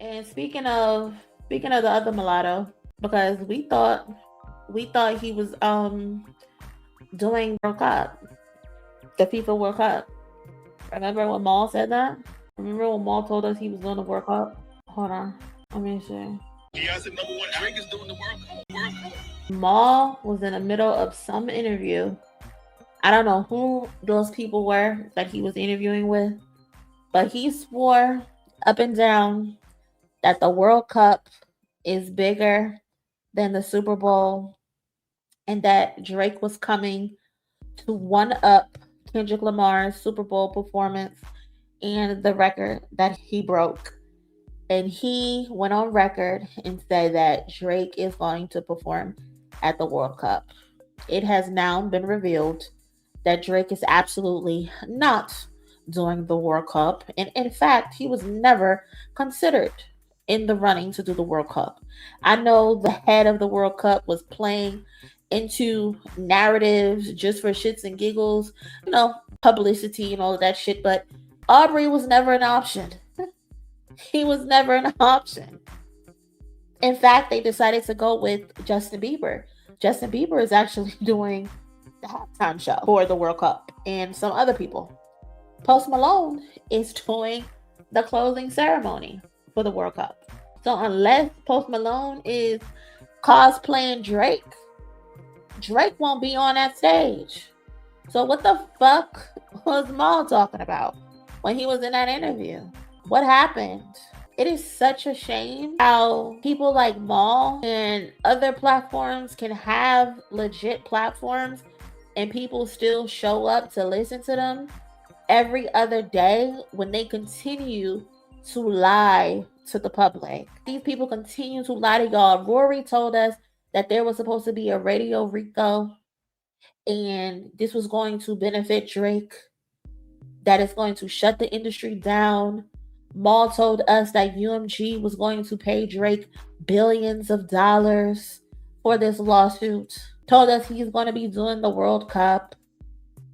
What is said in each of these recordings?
And speaking of the other mulatto, because we thought he was doing World Cup, the FIFA World Cup. Remember when Maul said that? Remember when Maul told us he was doing the World Cup? Hold on, let me see. Yeah, I said number one, Drake is doing the World Cup. Maul was in the middle of some interview. I don't know who those people were that he was interviewing with, but he swore up and down that the World Cup is bigger than the Super Bowl and that Drake was coming to one up Kendrick Lamar's Super Bowl performance and the record that he broke. And he went on record and said that Drake is going to perform at the World Cup. It has now been revealed that Drake is absolutely not doing the World Cup. And in fact, he was never considered in the running to do the World Cup. I know the head of the World Cup was playing into narratives just for shits and giggles, publicity and all of that shit, but Aubrey was never an option. He was never an option. In fact, they decided to go with Justin Bieber. Justin Bieber is actually doing the halftime show for the World Cup and some other people. Post Malone is doing the closing ceremony for the World Cup. So unless Post Malone is cosplaying Drake, Drake won't be on that stage. So what the fuck was Maul talking about when he was in that interview? What happened? It is such a shame how people like Maul and other platforms can have legit platforms and people still show up to listen to them every other day when they continue to lie to the public. These people continue to lie to y'all. Rory told us that there was supposed to be a Radio Rico and this was going to benefit Drake, that is going to shut the industry down. Maul told us that UMG was going to pay Drake billions of dollars for this lawsuit. Told us he's going to be doing the World Cup.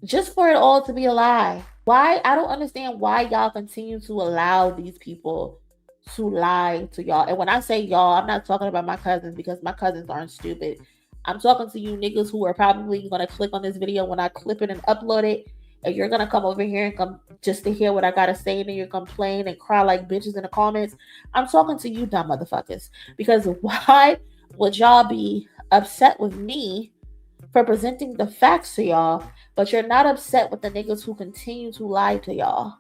Just for it all to be a lie. Why? I don't understand why y'all continue to allow these people to lie to y'all. And when I say y'all, I'm not talking about my cousins because my cousins aren't stupid. I'm talking to you niggas who are probably going to click on this video when I clip it and upload it. And you're gonna come over here and come just to hear what I gotta say, and then you're complain and cry like bitches in the comments. I'm talking to you dumb motherfuckers. Because why would y'all be upset with me for presenting the facts to y'all, but you're not upset with the niggas who continue to lie to y'all?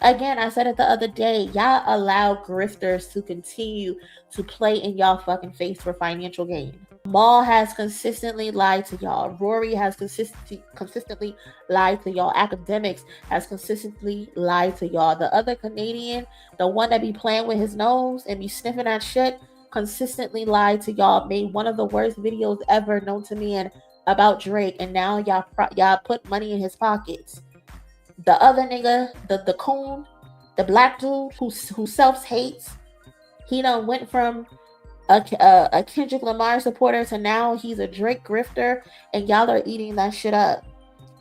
Again, I said it the other day, y'all allow grifters to continue to play in y'all fucking face for financial gain. Maul has consistently lied to y'all. Rory has consistently lied to y'all. Academics has consistently lied to y'all. The other Canadian, the one that be playing with his nose and be sniffing that shit, consistently lied to y'all. Made one of the worst videos ever known to man about Drake, and now y'all put money in his pockets. The other nigga, the coon, the black dude who self-hates, he done went from a Kendrick Lamar supporter to now he's a Drake grifter, and y'all are eating that shit up.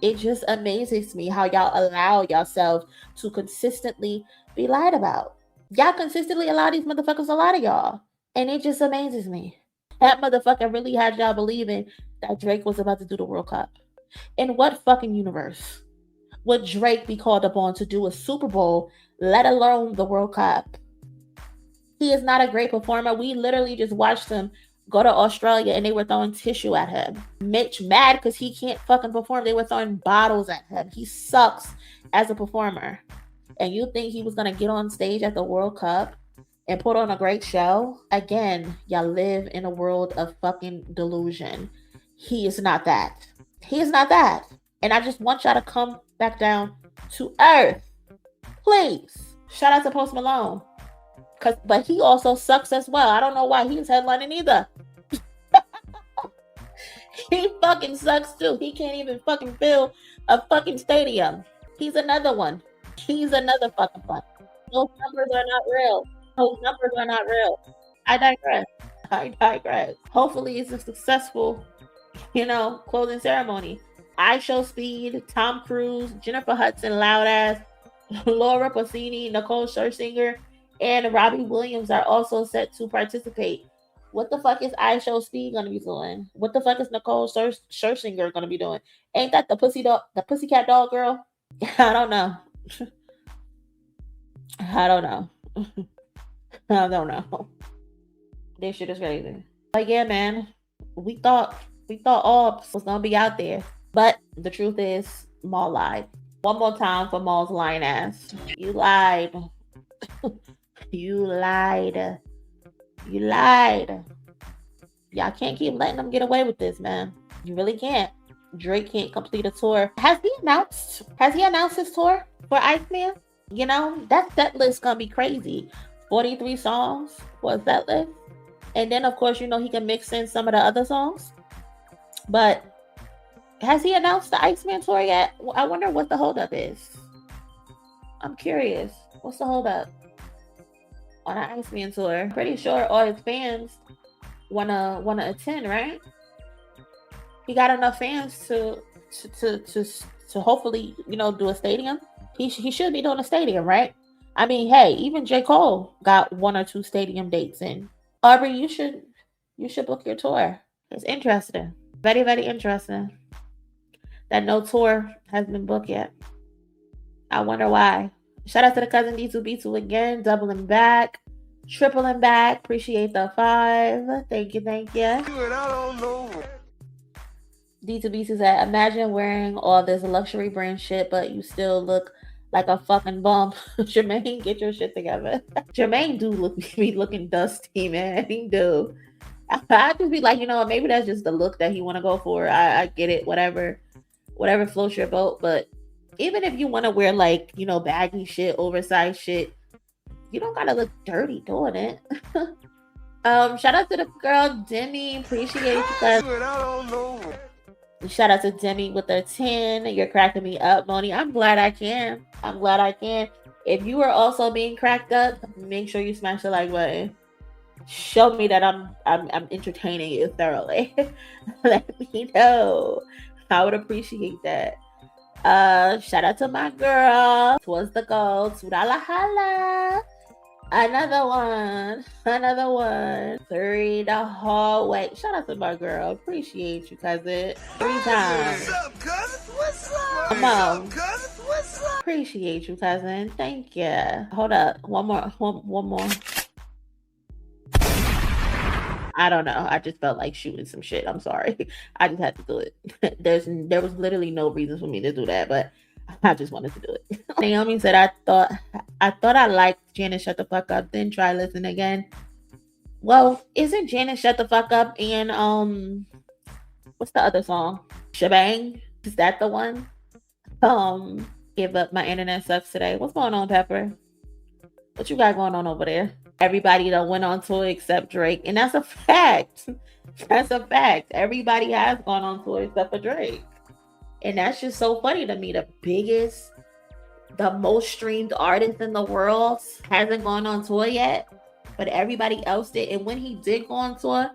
It just amazes me how y'all allow yourselves to consistently be lied about. Y'all consistently allow these motherfuckers to lie to y'all, and it just amazes me. That motherfucker really had y'all believing that Drake was about to do the World Cup. In what fucking universe would Drake be called upon to do a Super Bowl, let alone the World Cup? He is not a great performer. We literally just watched him go to Australia and they were throwing tissue at him. Mitch mad because he can't fucking perform. They were throwing bottles at him. He sucks as a performer. And you think he was going to get on stage at the World Cup and put on a great show? Again, y'all live in a world of fucking delusion. He is not that. He is not that. And I just want y'all to come back down to earth. Please. Shout out to Post Malone. But he also sucks as well. I don't know why he's headlining either. He fucking sucks too. He can't even fucking fill a fucking stadium. He's another one. He's another fucking one. Those numbers are not real. Those numbers are not real. I digress. Hopefully it's a successful, closing ceremony. I Show Speed, Tom Cruise, Jennifer Hudson, Loud Ass, Laura Pausini, Nicole Scherzinger, and Robbie Williams are also set to participate. What the fuck is I Show Speed gonna be doing? What the fuck is Nicole Scherzinger gonna be doing? Ain't that the pussycat dog girl? I don't know. I don't know. I don't know. This shit is crazy. But yeah, man, we thought all was gonna be out there, but the truth is, Maul lied. One more time for Maul's lying ass. You lied. You lied. You lied. Y'all can't keep letting them get away with this, man. You really can't. Drake can't complete a tour. Has he announced his tour for Iceman? You know, that set list gonna be crazy. 43 songs for a set list. And then of course, you know, he can mix in some of the other songs. But has he announced the Iceman tour yet? I wonder what the holdup is. I'm curious. What's the holdup on an Iceman tour? Pretty sure all his fans wanna attend, right? He got enough fans to hopefully, you know, do a stadium. He should be doing a stadium, right? I mean, hey, even J. Cole got 1 or 2 stadium dates in. Aubrey, you should book your tour. It's interesting. Very, very interesting that no tour has been booked yet. I wonder why. Shout out to the cousin D2B2 again, doubling back, tripling back. Appreciate the 5. Thank you. Dude, I don't know. D2B2 said, imagine wearing all this luxury brand shit, but you still look like a fucking bum. Jermaine, get your shit together. Jermaine do be looking dusty, man. He do. I just be like, you know, maybe that's just the look that he want to go for. I get it, whatever floats your boat. But even if you want to wear, like, you know, baggy shit, oversized shit, you don't gotta look dirty doing it. Shout out to the girl Demi. Appreciate you guys. Dude, I don't know. Shout out to Demi with her 10. You're cracking me up, Monie. I'm glad I can. If you are also being cracked up, make sure you smash the like button. Show me that I'm entertaining you thoroughly. Let me know. I would appreciate that. Shout out to my girl. Twas the goal. $2 holla. Another one. 3 the hallway. Shout out to my girl. Appreciate you, cousin. 3 times. What's up, cousin? What's up? Come on. What's up, cousin? What's up? Appreciate you, cousin. Thank you. Hold up. One more. I don't know. I just felt like shooting some shit. I'm sorry. I just had to do it. There was literally no reason for me to do that, but I just wanted to do it. Naomi said, I thought I liked Janet Shut the Fuck Up, then try listen again. Well, isn't Janet Shut the Fuck Up and what's the other song? Shebang? Is that the one? Give up, my internet sucks today. What's going on, Pepper? What you got going on over there? Everybody that went on tour except Drake. And that's a fact. That's a fact. Everybody has gone on tour except for Drake. And that's just so funny to me. The most streamed artist in the world hasn't gone on tour yet, but everybody else did. And when he did go on tour,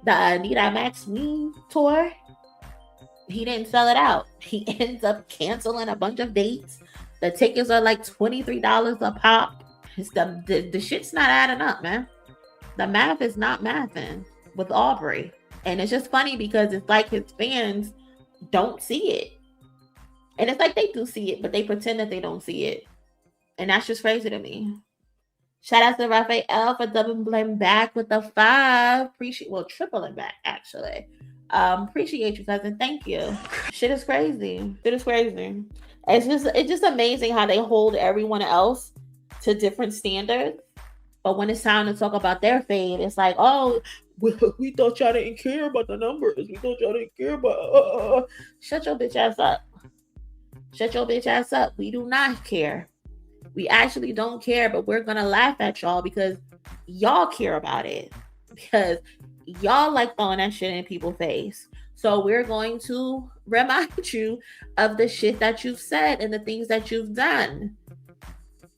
the Anita Maxine tour, he didn't sell it out. He ends up canceling a bunch of dates. The tickets are like $23 a pop. The shit's not adding up, man. The math is not mathing with Aubrey. And it's just funny because it's like his fans don't see it. And it's like they do see it, but they pretend that they don't see it. And that's just crazy to me. Shout out to Raphael for doubling back with the 5. Tripling back, actually. Appreciate you, cousin. Thank you. Shit is crazy. It's just amazing how they hold everyone else to different standards. But when it's time to talk about their fame, it's like, oh, we thought y'all didn't care about the numbers. We thought y'all didn't care about... Shut your bitch ass up. Shut your bitch ass up. We do not care. We actually don't care, but we're going to laugh at y'all because y'all care about it. Because y'all like throwing that shit in people's face. So we're going to remind you of the shit that you've said and the things that you've done.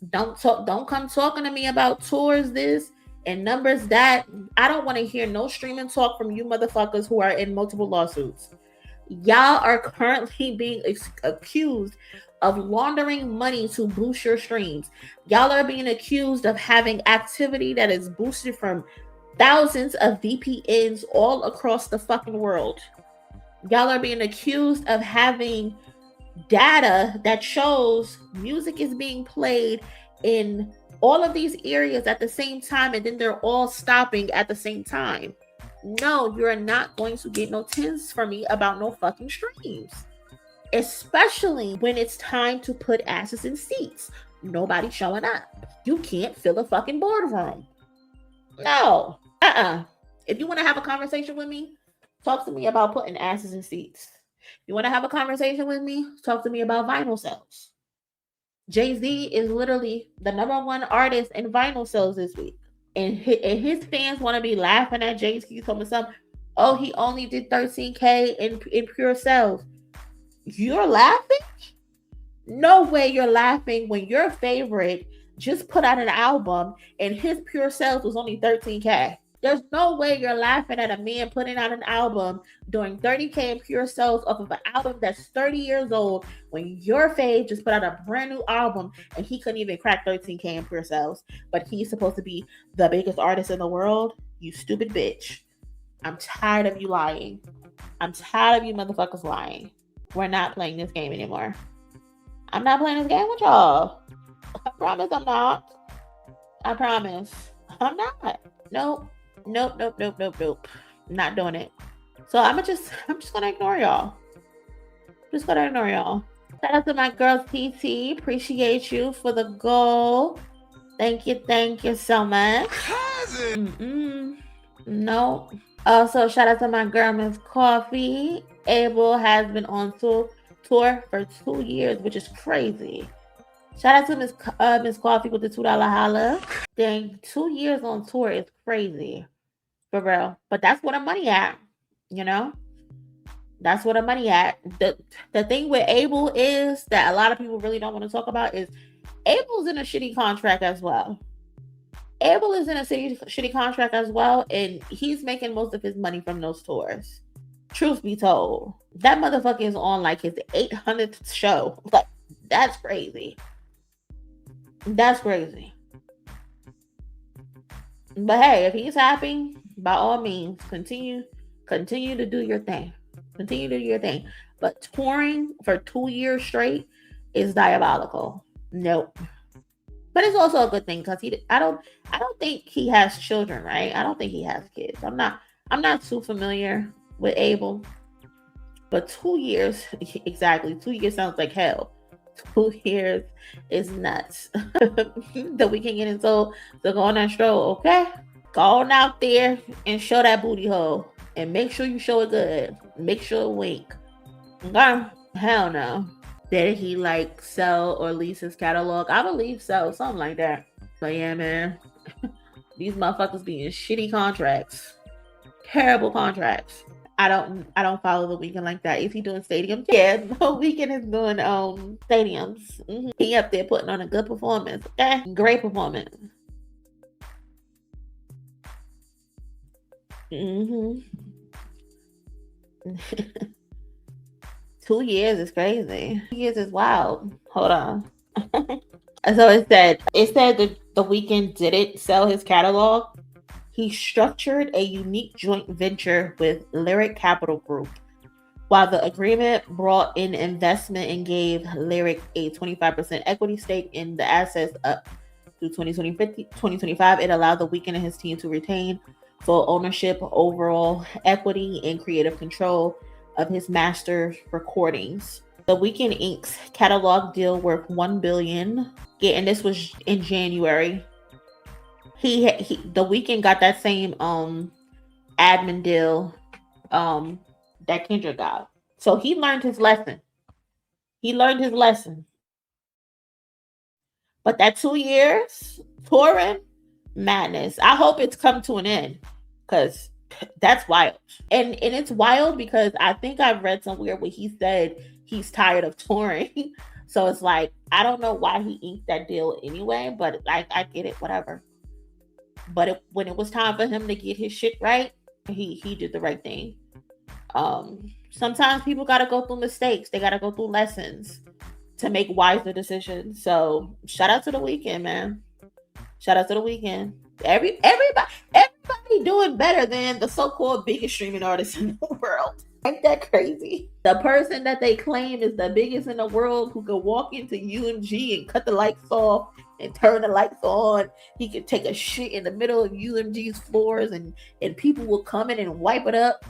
Don't come talking to me about tours this and numbers that. I don't want to hear no streaming talk from you motherfuckers who are in multiple lawsuits. Y'all are currently being accused of laundering money to boost your streams. Y'all are being accused of having activity that is boosted from thousands of VPNs all across the fucking world. Y'all are being accused of having data that shows music is being played in all of these areas at the same time, and then they're all stopping at the same time. No, you're not going to get no tins from me about no fucking streams. Especially when it's time to put asses in seats. Nobody showing up. You can't fill a fucking boardroom. No. If you want to have a conversation with me, talk to me about putting asses in seats. You want to have a conversation with me? Talk to me about vinyl sales. Jay-Z is literally the #1 artist in vinyl sales this week. And his fans want to be laughing at Jay-Z talking something. Oh, he only did 13K in pure sales. You're laughing? No way you're laughing when your favorite just put out an album and his pure sales was only 13K. There's no way you're laughing at a man putting out an album doing 30K in pure sales off of an album that's 30 years old when your fave just put out a brand new album and he couldn't even crack 13K in pure sales, but he's supposed to be the biggest artist in the world. You stupid bitch. I'm tired of you lying. I'm tired of you motherfuckers lying. We're not playing this game anymore. I'm not playing this game with y'all. I promise I'm not. I promise. I'm not. Nope. Not doing it. So I'm just gonna ignore y'all. Just gonna ignore y'all. Shout out to my girls PT. Appreciate you for the goal. Thank you so much. No. Also, shout out to my girl Miss Coffee. Abel has been on tour for 2 years, which is crazy. Shout out to Miss Coffee with the $2 holla. Dang, 2 years on tour is crazy. For real. But that's where the money at, you know? That's where the money at. The thing with Abel is that a lot of people really don't want to talk about is Abel's in a shitty contract as well. Abel is in a shitty contract as well, and he's making most of his money from those tours. Truth be told, that motherfucker is on like his 800th show. Like, that's crazy. That's crazy. But hey, if he's happy, by all means, continue to do your thing. Continue to do your thing. But touring for 2 years straight is diabolical. Nope. But it's also a good thing because I don't think he has children, right? I don't think he has kids. I'm not too familiar with Abel. But 2 years, exactly. 2 years sounds like hell. 2 years is nuts. That we can get into to go on that stroll, okay? Go on out there and show that booty hole. And make sure you show it good. Make sure it wink. Okay? Hell no. Did he like sell or lease his catalog? I believe so. Something like that. But yeah, man. These motherfuckers be in shitty contracts. Terrible contracts. I don't follow the Weeknd like that. Is he doing stadiums? Yeah, the Weeknd is doing stadiums. Mm-hmm. He up there putting on a good performance. Okay? Great performance. Mm-hmm. 2 years is crazy. 2 years is wild. Hold on. So it said that the Weeknd didn't sell his catalog. He structured a unique joint venture with Lyric Capital Group. While the agreement brought in investment and gave Lyric a 25% equity stake in the assets up to 2025, it allowed the Weeknd and his team to retain full ownership, overall equity, and creative control of his master recordings. The Weeknd Inc.'s catalog deal worth $1 billion. Yeah, and this was in January. The Weeknd got that same admin deal that Kendrick got. So he learned his lesson. But that 2 years touring, madness. I hope it's come to an end because that's wild. And it's wild because I think I've read somewhere where he said he's tired of touring. So it's like, I don't know why he inked that deal anyway, but I get it, whatever. But when it was time for him to get his shit right, he did the right thing. Sometimes people got to go through mistakes. They got to go through lessons to make wiser decisions. So shout out to the Weeknd, man. Shout out to the Weeknd. Everybody doing better than the so-called biggest streaming artist in the world. Ain't that crazy? The person that they claim is the biggest in the world, who could walk into UMG and cut the lights off and turn the lights on. He could take a shit in the middle of UMG's floors and people will come in and wipe it up.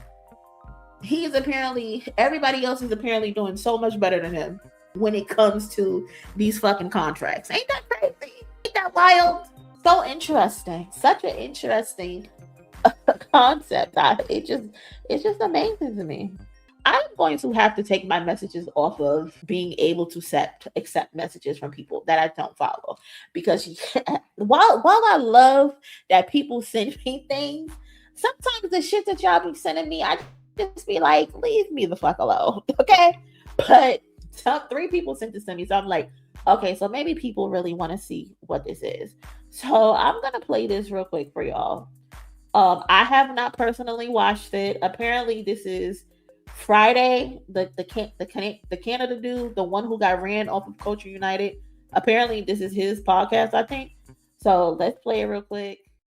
Everybody else is apparently doing so much better than him when it comes to these fucking contracts. Ain't that crazy? Ain't that wild? So interesting. Such an interesting concept. It's just amazing to me. I'm going to have to take my messages off of being able to accept messages from people that I don't follow, because while I love that people send me things, sometimes the shit that y'all be sending me, I just be like, leave me the fuck alone, okay? But 3 people sent this to me, so I'm like, okay, so maybe people really want to see what this is. So I'm gonna play this real quick for y'all. I have not personally watched it. Apparently, this is Friday, the Canada dude, the one who got ran off of Culture United. Apparently, this is his podcast, I think. So let's play it real quick.